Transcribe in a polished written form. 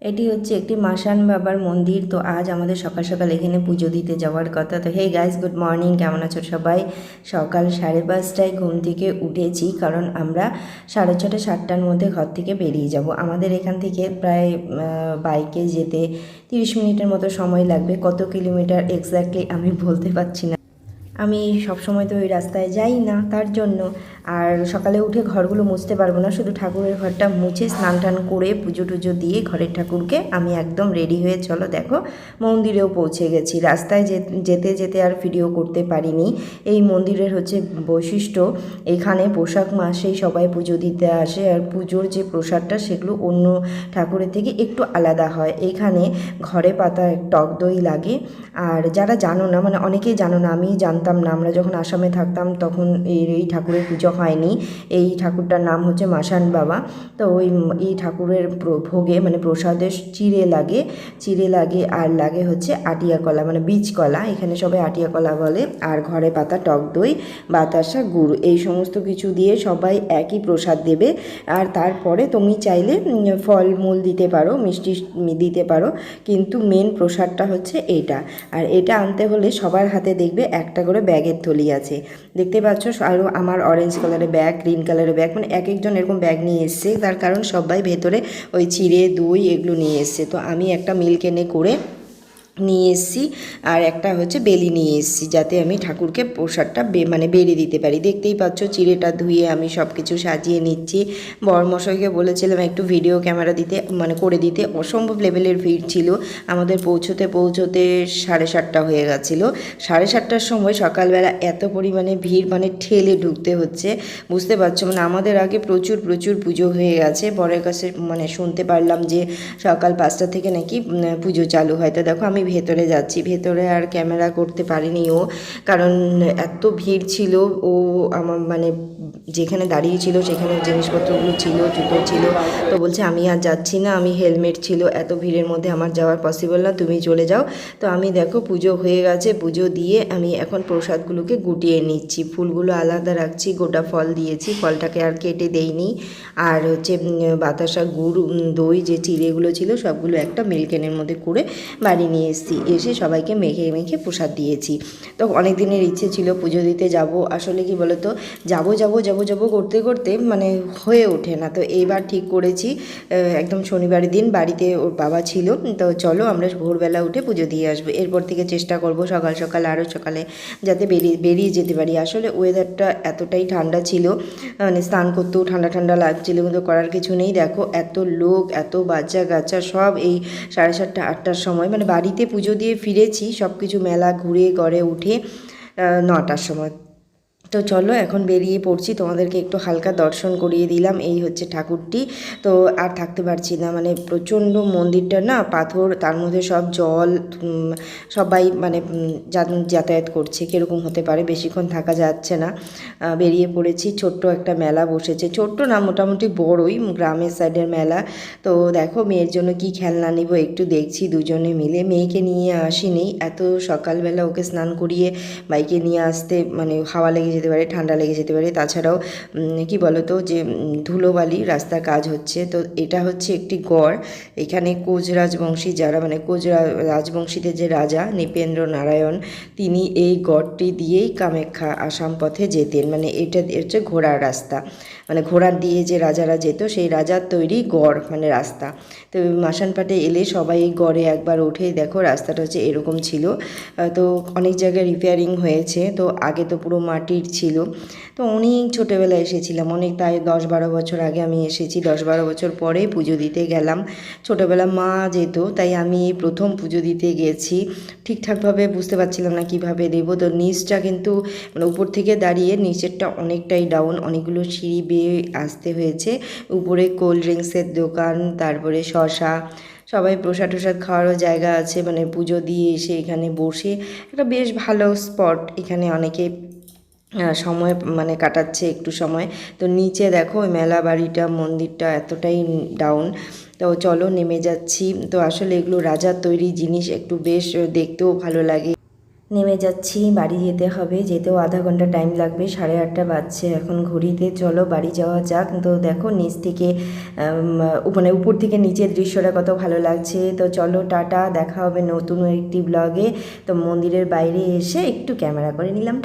এটি হচ্ছে একটি মাসান বাবার মন্দির। তো আজ আমাদের সকাল সকাল এখানে পুজো দিতে যাওয়ার কথা। তো হে গাইস, গুড মর্নিং, কেমন আছো সবাই? সকাল 5:30টায় ঘুম থেকে উঠেছি, কারণ আমরা 6:30 7টার মধ্যে ঘর থেকে বেরিয়ে যাব। আমাদের এখান থেকে প্রায় বাইকে যেতে 30 মিনিটের মতো সময় লাগবে। কত কিলোমিটার এক্স্যাক্টলি আমি বলতে পারছি না, আমি সবসময় তো ওই রাস্তায় যাই না, তার জন্য। আর সকালে উঠে ঘরগুলো মুছতে পারবো না, শুধু ঠাকুরের ঘরটা মুছে স্নান টান করে পুজো টুজো দিয়ে ঘরের ঠাকুরকে আমি একদম রেডি হয়ে চলো দেখো মন্দিরেও পৌঁছে গেছি। রাস্তায় যেতে যেতে আর ভিডিও করতে পারিনি। এই মন্দিরের হচ্ছে বৈশিষ্ট্য, এখানে বৈশাখ মাসেই সবাই পুজো দিতে আসে, আর পুজোর যে প্রসাদটা সেগুলো অন্য ঠাকুরের থেকে একটু আলাদা হয়। এইখানে ঘরে পাতা টক দই লাগে। আর যারা জানো না, মানে অনেকেই জানো না, আমি জানতাম না, আমরা যখন আসামে থাকতাম তখন এই ঠাকুরের পুজো হয়নি। এই ঠাকুরটার নাম হচ্ছে মাসান বাবা। তো এই ঠাকুরের ভোগে মানে প্রসাদে চিড়ে লাগে আর লাগে হচ্ছে আটিয়া কলা, মানে বীজ কলা, এখানে সবাই আটিয়া কলা বলে। আর ঘরে পাতা টক দই, বাতাসা, গুড়, এই সমস্ত কিছু দিয়ে সবাই একই প্রসাদ দেবে। আর তারপরে তুমি চাইলে ফলমূল দিতে পারো, মিষ্টি দিতে পারো, কিন্তু মেন প্রসাদটা হচ্ছে এইটা। আর এটা আনতে হলে সবার হাতে দেখবে একটা করে ব্যাগের থলি আছে, দেখতে পাচ্ছ। আরও আমার অরেঞ্জ কালারের ব্যাগ, গ্রিন কালারের ব্যাগ, মানে এক একজন এরকম ব্যাগ নিয়ে এসছে। তার কারণ সবাই ভেতরে ওই চিড়ে দই এগুলো নিয়ে এসছে। তো আমি একটা মিল্ক এনে করে নিয়ে এসেছি, আর একটা হচ্ছে বেলি নিয়ে এসেছি, যাতে আমি ঠাকুরকে প্রসাদটা মানে বেড়ে দিতে পারি। দেখতেই পাচ্ছ চিড়েটা ধুয়ে আমি সব কিছু সাজিয়ে নিচ্ছি। বড়মশাইকে বলেছিলাম একটু ভিডিও ক্যামেরা দিতে, মানে করে দিতে। অসম্ভব লেভেলের ভিড় ছিল, আমাদের পৌঁছতে 7:30 হয়ে গেছিলো। 7:30টার সময় সকালবেলা এত পরিমাণে ভিড়, মানে ঠেলে ঢুকতে হচ্ছে, বুঝতে পারছো। মানে আমাদের আগে প্রচুর পুজো হয়ে গেছে। বরের কাছে মানে শুনতে পারলাম যে সকাল 5টা থেকে নাকি পুজো চালু হয়। তো দেখো আমি ভেতরে যাচ্ছি, ভেতরে আর ক্যামেরা করতে পারিনি ও, কারণ এত ভিড় ছিল। ও আমার মানে যেখানে দাঁড়িয়ে ছিল সেখানে জিনিসপত্রগুলো ছিল, জুতো ছিল, তো বলছে আমি আর যাচ্ছি না, আমি হেলমেট ছিল, এত ভিড়ের মধ্যে আমার যাওয়ার পসিবল না, তুমি চলে যাও। তো আমি দেখো পুজো হয়ে গেছে, পুজো দিয়ে আমি এখন প্রসাদগুলোকে গুটিয়ে নিচ্ছি, ফুলগুলো আলাদা রাখছি, গোটা ফল দিয়েছি, ফলটাকে আর কেটে দেইনি। আর হচ্ছে বাতাসা, গুড়, দই, যে চিড়েগুলো ছিল সবগুলো একটা মিল্কেনের মধ্যে করে বাড়ি নিয়ে এসে সবাইকে মেখে মেখে প্রসাদ দিয়েছি। তো অনেক দিনের ইচ্ছে ছিল পুজো দিতে যাব। আসলে কি বলো তো, যাব করতে করতে মানে হয়ে ওঠে না। তো এইবার ঠিক করেছি, একদম শনিবারের দিন বাড়িতে ওর বাবা ছিল, তো চলো আমরা ভোরবেলা উঠে পুজো দিয়ে আসবো। এরপর থেকে চেষ্টা করব সকাল সকাল, আরও সকালে যাতে বেরিয়ে যেতে পারি। আসলে ওয়েদারটা এতটাই ঠান্ডা ছিল, মানে স্নান করতেও ঠান্ডা ঠান্ডা লাগছিল, কিন্তু করার কিছু নেই। দেখো এত লোক, এত বাচ্চা কাচ্চা সব এই 7:30 8টার সময়, মানে বাড়িতে পুজো দিয়ে ফিরেছি সব কিছু মেলা ঘুরে ঘরে উঠে 9টার সময়। তো চলো এখন বেরিয়ে পড়ছি, তোমাদেরকে একটু হালকা দর্শন করিয়ে দিলাম। এই হচ্ছে ঠাকুরটি। তো আর থাকতে পারছি না, মানে প্রচণ্ড মন্দিরটা না পাথর, তার মধ্যে সব জল, সবাই মানে যাতায়াত করছে, কীরকম হতে পারে, বেশিক্ষণ থাকা যাচ্ছে না। বেরিয়ে পড়েছি। ছোট্ট একটা মেলা বসেছে, ছোট্ট না মোটামুটি বড়ই, গ্রামের সাইডের মেলা। তো দেখো মেয়ের জন্য কি খেলনা নিব একটু দেখছি দুজনে মিলে। মেয়েকে নিয়ে আসিনি, এত সকালবেলা ওকে স্নান করিয়ে বাইকে নিয়ে আসতে মানে হাওয়া লেগে যেতে পারে, ঠান্ডা লেগে যেতে পারে। তাছাড়াও কি বলো তো, যে ধুলোবালি রাস্তার কাজ হচ্ছে। তো এটা হচ্ছে একটি গড়, এখানে কোচ রাজবংশী যারা, মানে কোচ রাজবংশীদের যে রাজা নৃপেন্দ্র নারায়ণ, তিনি এই গড়টি দিয়েই কামাখ্যা আসাম পথে যেতেন। মানে এটা হচ্ছে ঘোড়ার রাস্তা, মানে ঘোড়া দিয়ে যে রাজারা যেত সেই রাজার তৈরি গড়, মানে রাস্তা। তো মাসানপাটে এলে সবাই এই গড়ে একবার উঠে দেখো, রাস্তাটা হচ্ছে এরকম ছিল। তো অনেক জায়গায় রিপেয়ারিং হয়েছে, তো আগে তো পুরো মাটির ছিল। তো অনেক ছোটোবেলায় এসেছিলাম, অনেক তাই 10-12 বছর আগে আমি এসেছি। 10-12 বছর পরে পুজো দিতে গেলাম। ছোটোবেলা মা যেত, তাই আমি এই প্রথম পুজো দিতে গেছি। ঠিকঠাকভাবে বুঝতে পারছিলাম না কীভাবে দেবো। তো নিচটা কিন্তু মানে উপর থেকে দাঁড়িয়ে, নিচেরটা অনেকটাই ডাউন, অনেকগুলো সিঁড়ি বেয়ে আসতে হয়েছে। উপরে কোল্ড ড্রিঙ্কসের দোকান, তারপরে শশা, সবাই প্রসাদ টসাদ খাওয়ারও জায়গা আছে। মানে পুজো দিয়ে এসে এখানে বসে একটা বেশ ভালো স্পট, এখানে অনেকে সময় মানে কাটাচ্ছে একটু সময়। তো নিচে দেখো ওই মেলা বাড়িটা, মন্দিরটা এতটাই ডাউন। তো চলো নেমে যাচ্ছি। তো আসলে এগুলো রাজার তৈরি জিনিস, একটু বেশ দেখতেও ভালো লাগে। নেমে যাচ্ছি, বাড়ি যেতে হবে, যেতেও আধা ঘন্টা টাইম লাগবে, 8:30 বাজছে এখন ঘড়িতে। চলো বাড়ি যাওয়া যাক। তো দেখো নিচ থেকে মানে উপর থেকে নিচের দৃশ্যটা কত ভালো লাগছে। তো চলো টাটা, দেখা হবে নতুন একটি ব্লগে। তো মন্দিরের বাইরে এসে একটু ক্যামেরা করে নিলাম।